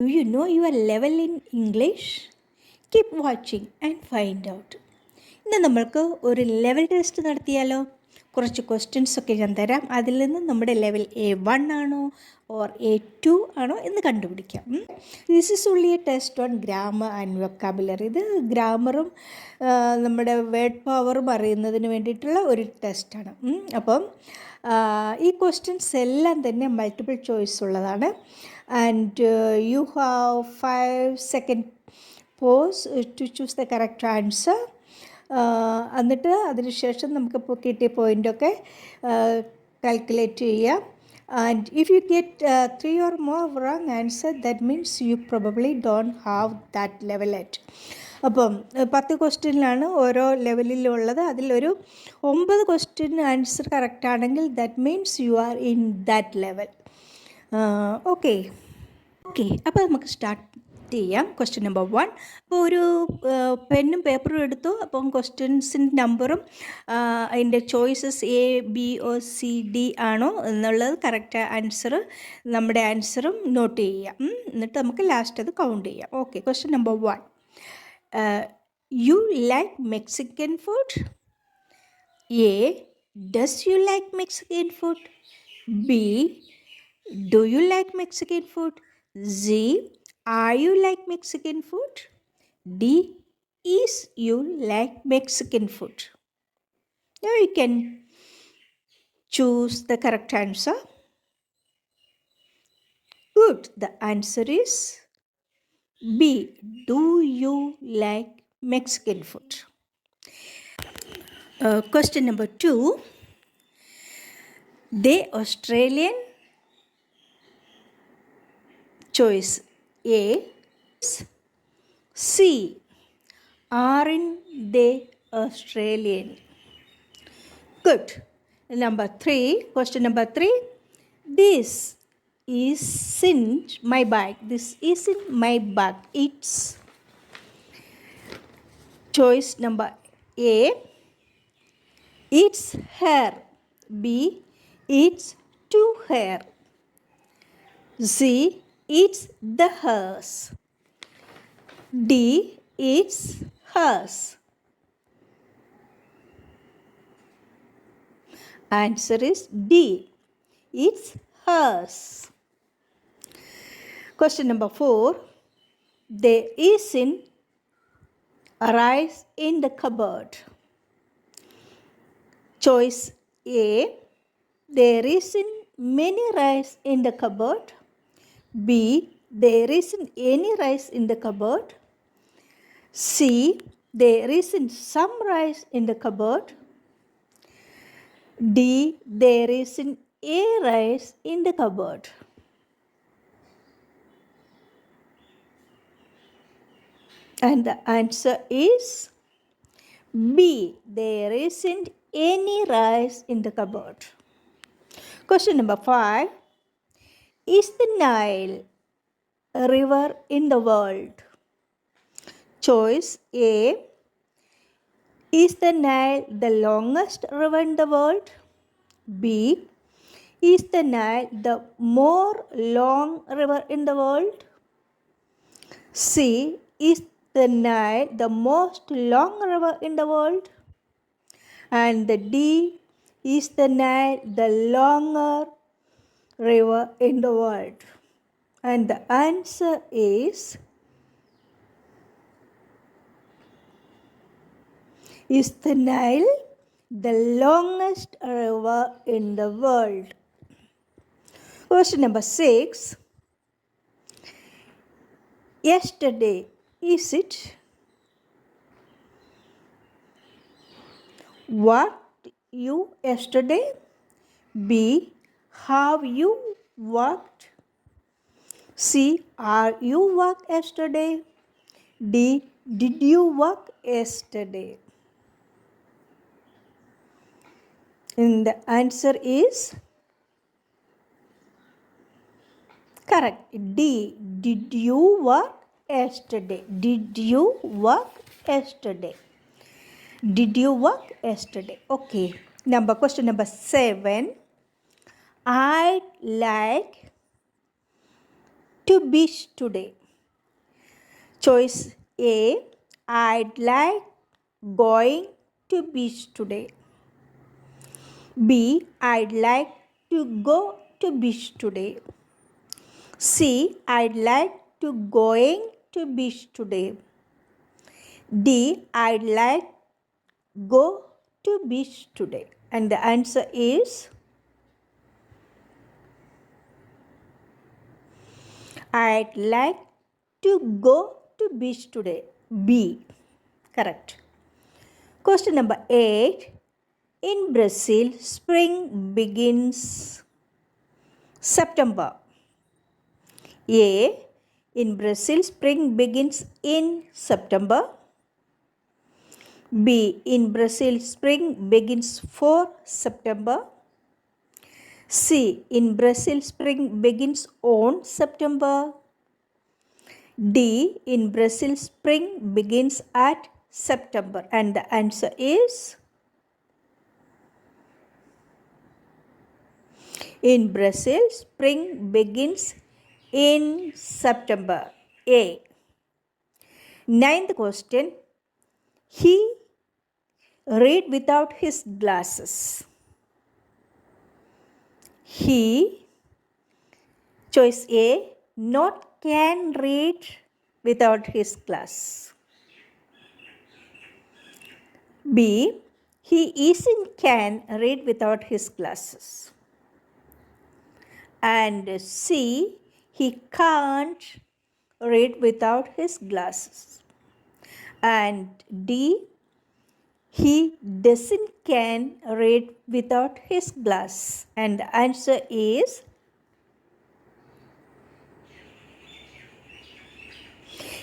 Do you know your level in English? Keep watching and find out. ഇന്ന് നമ്മൾക്ക് ഒരു level test നടത്തിയാലോ? കുറച്ച് questions ഒക്കെ ഞാൻ തരാം. അതിൽ നിന്ന് നമ്മുടെ ലെവൽ A1 ആണോ ഓർ A2 ആണോ എന്ന് കണ്ടുപിടിക്കാം. This is only A test on grammar and vocabulary. ഇത് ഗ്രാമറും നമ്മുടെ വേർഡ് പവറും അറിയുന്നതിന് വേണ്ടിയിട്ടുള്ള ഒരു ടെസ്റ്റാണ്. അപ്പം ഈ ക്വസ്റ്റ്യൻസ് എല്ലാം തന്നെ മൾട്ടിപ്പിൾ ചോയ്സ് ഉള്ളതാണ്. And you have 5-second pause to choose the correct answer. എന്നിട്ട് അതിനുശേഷം നമുക്കിപ്പോൾ കിട്ടിയ പോയിൻ്റൊക്കെ കാൽക്കുലേറ്റ് ചെയ്യാം. And if you get 3 or more wrong answer, that means you probably don't have that level yet. അപ്പം 10 ക്വസ്റ്റ്യനിലാണ് ഓരോ ലെവലിലുള്ളത്. അതിലൊരു 9 ക്വസ്റ്റ്യൻ ആൻസർ കറക്റ്റ് ആണെങ്കിൽ that means you are in that level. Okay, അപ്പോൾ നമുക്ക് സ്റ്റാർട്ട് ചെയ്യാം. Question number 1. അപ്പോൾ ഒരു പെന്നും പേപ്പറും എടുത്തു. അപ്പം ക്വസ്റ്റ്യൻസിൻ്റെ നമ്പറും അതിൻ്റെ ചോയ്സസ് ABOCD ആണോ എന്നുള്ളത് കറക്റ്റ് ആൻസർ, നമ്മുടെ ആൻസറും നോട്ട് ചെയ്യാം. എന്നിട്ട് നമുക്ക് ലാസ്റ്റ് അത് കൗണ്ട് ചെയ്യാം. Okay, question number 1. You like Mexican food? A. Does you like Mexican food? B. Do you like Mexican food? Z. Are you like Mexican food? D. Is you like Mexican food? Now you can choose the correct answer. Good. The answer is B. Do you like Mexican food? Question number 2. They Australian. Choice A. C. Aren't they Australian? Good. Number 3. Question number 3. This isn't my bag. This isn't my bag. It's. Choice number A. It's hair. B. It's two hair. C. It's the hers. D. It's hers. Answer is D. It's hers. Question number 4. There isn't a rice in the cupboard. Choice A. There isn't many rice in the cupboard. B. There isn't any rice in the cupboard. C. There isn't some rice in the cupboard. D. There isn't a rice in the cupboard. And the answer is B. There isn't any rice in the cupboard. Question number 5. Is the Nile a river in the world? Choice A. Is the Nile the longest river in the world? B. Is the Nile the more long river in the world? C. Is the Nile the most long river in the world? And the D. Is the Nile the longer river in the world? And the answer is the Nile the longest river in the world? Question number 6. Yesterday, is it? Worked you yesterday? B. Have you worked? C. Are you work yesterday? D. Did you work yesterday? And the answer is correct. D. Did you work yesterday? Did you work yesterday? Did you work yesterday? Okay. Question number 7. I'd like to beach today? Choice A, I'd like going to beach today. B, I'd like to go to beach today. C, I'd like to going to beach today. D, I'd like go to beach today. And the answer is I'd like to go to beach today. B. Correct. Question number 8. In Brazil, spring begins September. A. In Brazil, spring begins in September. B. In Brazil, spring begins for September. C. In Brazil, spring begins on September. D. In Brazil, spring begins at September. And the answer is in Brazil, spring begins in September. A. Ninth question. He read without his glasses. He, choice A, not can read without his glasses. B, he isn't can read without his glasses. And C, he can't read without his glasses. And D, he doesn't can read without his glass. And the answer is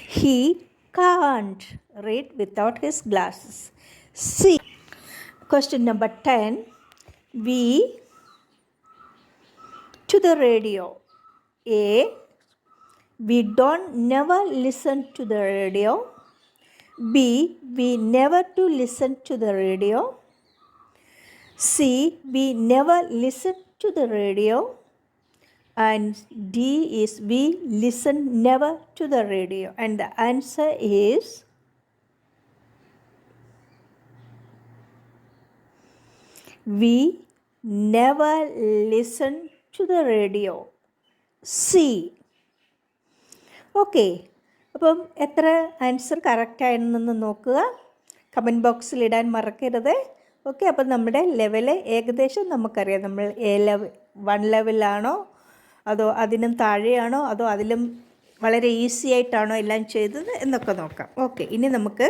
he can't read without his glasses. C. Question number 10. We to the radio. A. We don't never listen to the radio. B. We never to listen to the radio. C. We never listen to the radio. And D is we listen never to the radio. And the answer is we never listen to the radio. C. Okay, അപ്പം എത്ര answer കറക്റ്റായിരുന്നെന്ന് നോക്കുക, comment ബോക്സിൽ ഇടാൻ മറക്കരുത്. Okay, അപ്പം നമ്മുടെ level ഏകദേശം നമുക്കറിയാം. നമ്മൾ A1 ലെവലാണോ അതോ അതിനും താഴെയാണോ അതോ അതിലും വളരെ ഈസി ആയിട്ടാണോ എല്ലാം ചെയ്തത് എന്നൊക്കെ നോക്കാം. ഓക്കെ, ഇനി നമുക്ക്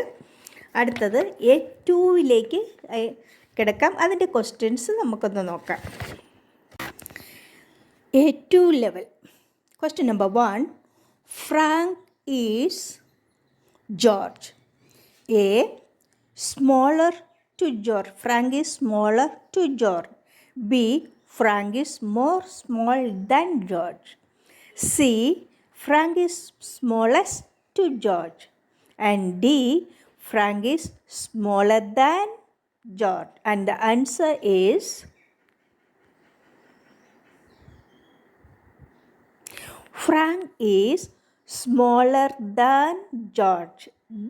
അടുത്തത് A2ലേക്ക് കിടക്കാം. അതിൻ്റെ ക്വസ്റ്റ്യൻസ് നമുക്കൊന്ന് നോക്കാം. A2 level. Question number 1. Frank is George. A. Smaller to George. Frank is smaller to George. B. Frank is more small than George. C. Frank is smallest to George. And D. Frank is smaller than George. And the answer is Frank is smaller than George.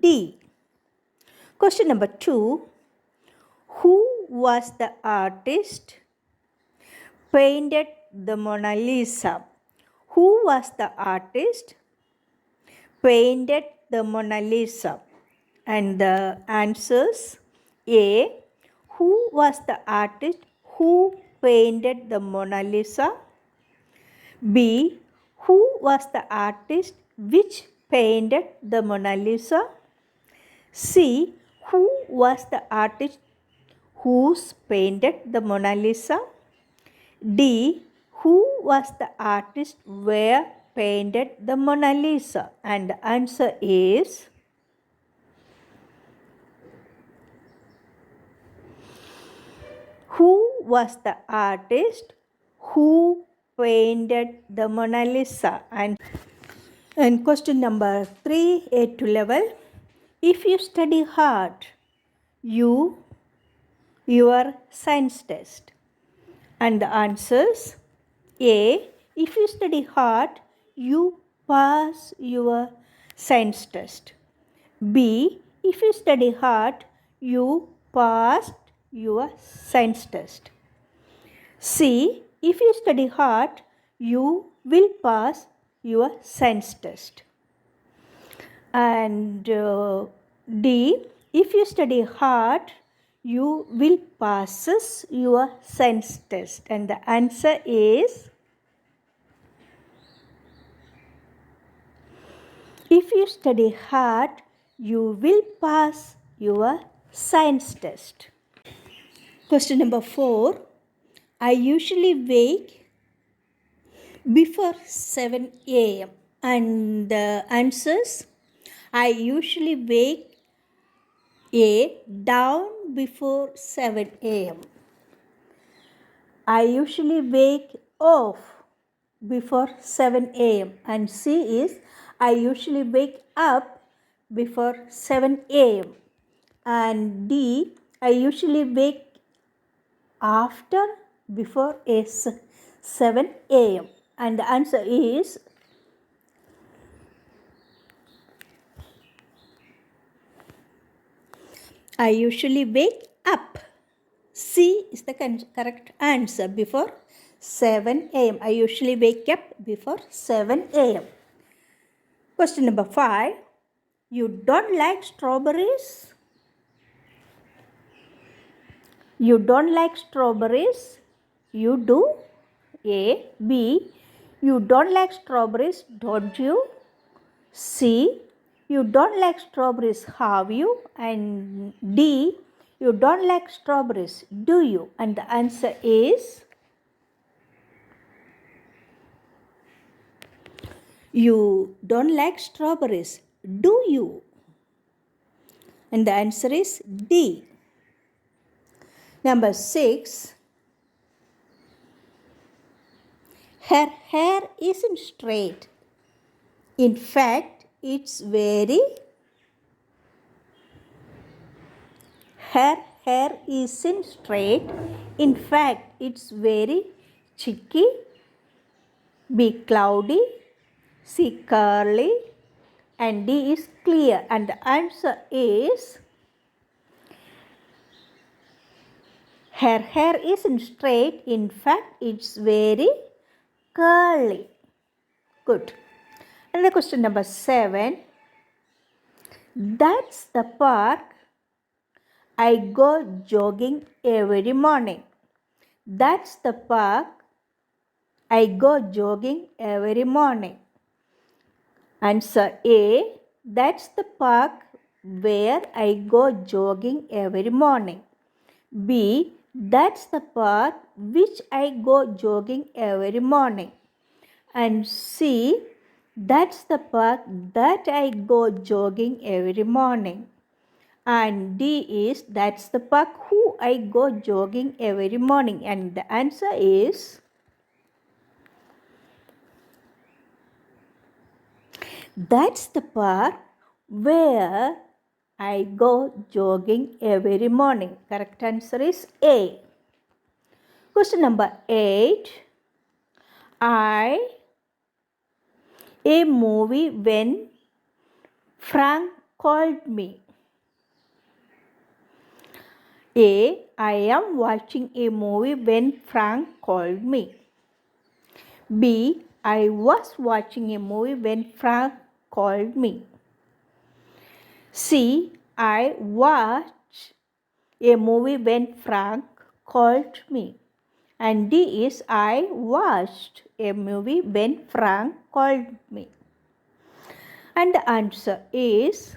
D. Question number 2. Who was the artist painted the Mona Lisa? Who was the artist painted the Mona Lisa? And the answers: A. Who was the artist who painted the Mona Lisa? B. Who was the artist which painted the Mona Lisa? C. Who was the artist who's painted the Mona Lisa? D. Who was the artist where painted the Mona Lisa? And the answer is who was the artist who painted the Mona Lisa? And question number 3, A2 level. If you study hard, your science test. And the answers: A. If you study hard, you pass your science test. B. If you study hard, you passed your science test. C. If you study hard, you will pass your science test. And D. If you study hard, you will pass your science test. And the answer is, if you study hard, you will pass your science test. Question number 4. I usually wake before 7 a.m. And the answers, I usually wake down before 7 a.m. I usually wake off before 7 a.m. And C is, I usually wake up before 7 a.m. And D, I usually wake after before 7 a.m. And the answer is, I usually wake up. C is the correct answer, before 7 a.m. I usually wake up before 7 a.m. Question number 5. You don't like strawberries? You don't like strawberries? You do? A. B. You don't like strawberries, don't you? C. You don't like strawberries, have you? And D. You don't like strawberries, do you? And the answer is, you don't like strawberries, do you? And the answer is D. Number 6. Her hair isn't straight. In fact, it's very... Her hair isn't straight. In fact, it's very chicky. B. Cloudy. C. Curly. And D is clear. And the answer is, her hair isn't straight. In fact, it's very curly. Good. And the question number 7. That's the park I go jogging every morning. That's the park I go jogging every morning. Answer A. That's the park where I go jogging every morning. B. That's the park which I go jogging every morning. And C. That's the park that I go jogging every morning. And D is, that's the park who I go jogging every morning. And the answer is, that's the park where I go jogging every morning. Correct answer is A. Question number 8. A movie when Frank called me. A. I am watching a movie when Frank called me. B. I was watching a movie when Frank called me. C. I watched a movie when Frank called me. And D is, I watched a movie when Frank called me. And the answer is,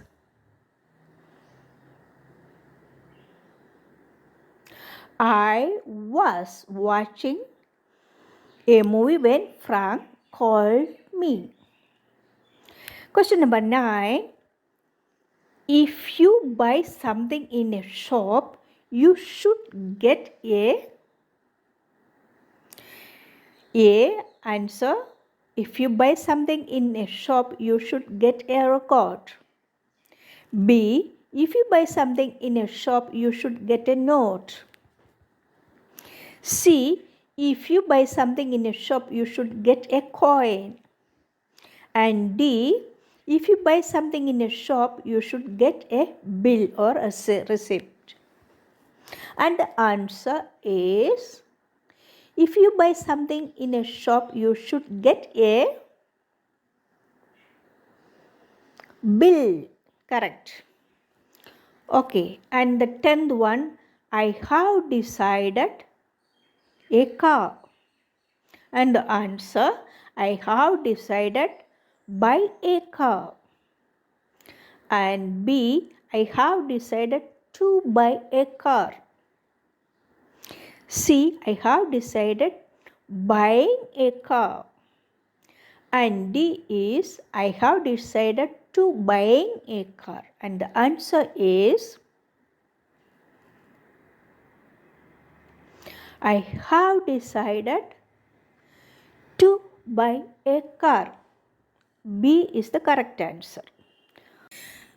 I was watching a movie when Frank called me. Question number 9. If you buy something in a shop, you should get a answer. If you buy something in a shop, you should get a record. B. If you buy something in a shop, you should get a note. C. If you buy something in a shop, you should get a coin. And D, if you buy something in a shop, you should get a bill or a receipt. And the answer is, if you buy something in a shop, you should get a bill. Correct. Okay, and the 10th one, I have decided a car. And the answer, I have decided buy a car. And B, I have decided to buy a car. C, I have decided buying a car. And D is, I have decided to buying a car. And the answer is, I have decided to buy a car. B is the correct answer.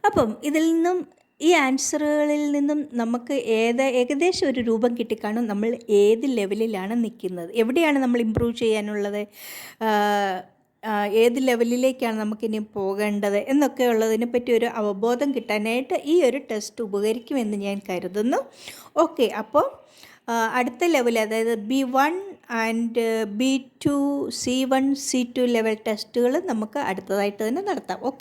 അപ്പം ഇതിൽ നിന്നും ഈ ആൻസറുകളിൽ നിന്നും നമുക്ക് ഏകദേശം ഒരു രൂപം കിട്ടിക്കാണും നമ്മൾ ഏത് ലെവലിലാണ് നിൽക്കുന്നത്, എവിടെയാണ് നമ്മൾ ഇമ്പ്രൂവ് ചെയ്യാനുള്ളത്, ഏത് ലെവലിലേക്കാണ് നമുക്കിനി പോകേണ്ടത് എന്നൊക്കെ ഉള്ളതിനെ പറ്റി ഒരു അവബോധം കിട്ടാനായിട്ട് ഈ ഒരു ടെസ്റ്റ് ഉപകരിക്കുമെന്ന് ഞാൻ കരുതുന്നു. ഓക്കെ, അപ്പോൾ അടുത്ത ലെവൽ, അതായത് B1 and B2, C1, C2 level ടെസ്റ്റുകൾ നമുക്ക് അടുത്തതായിട്ട് തന്നെ നടത്താം. ഓക്കെ.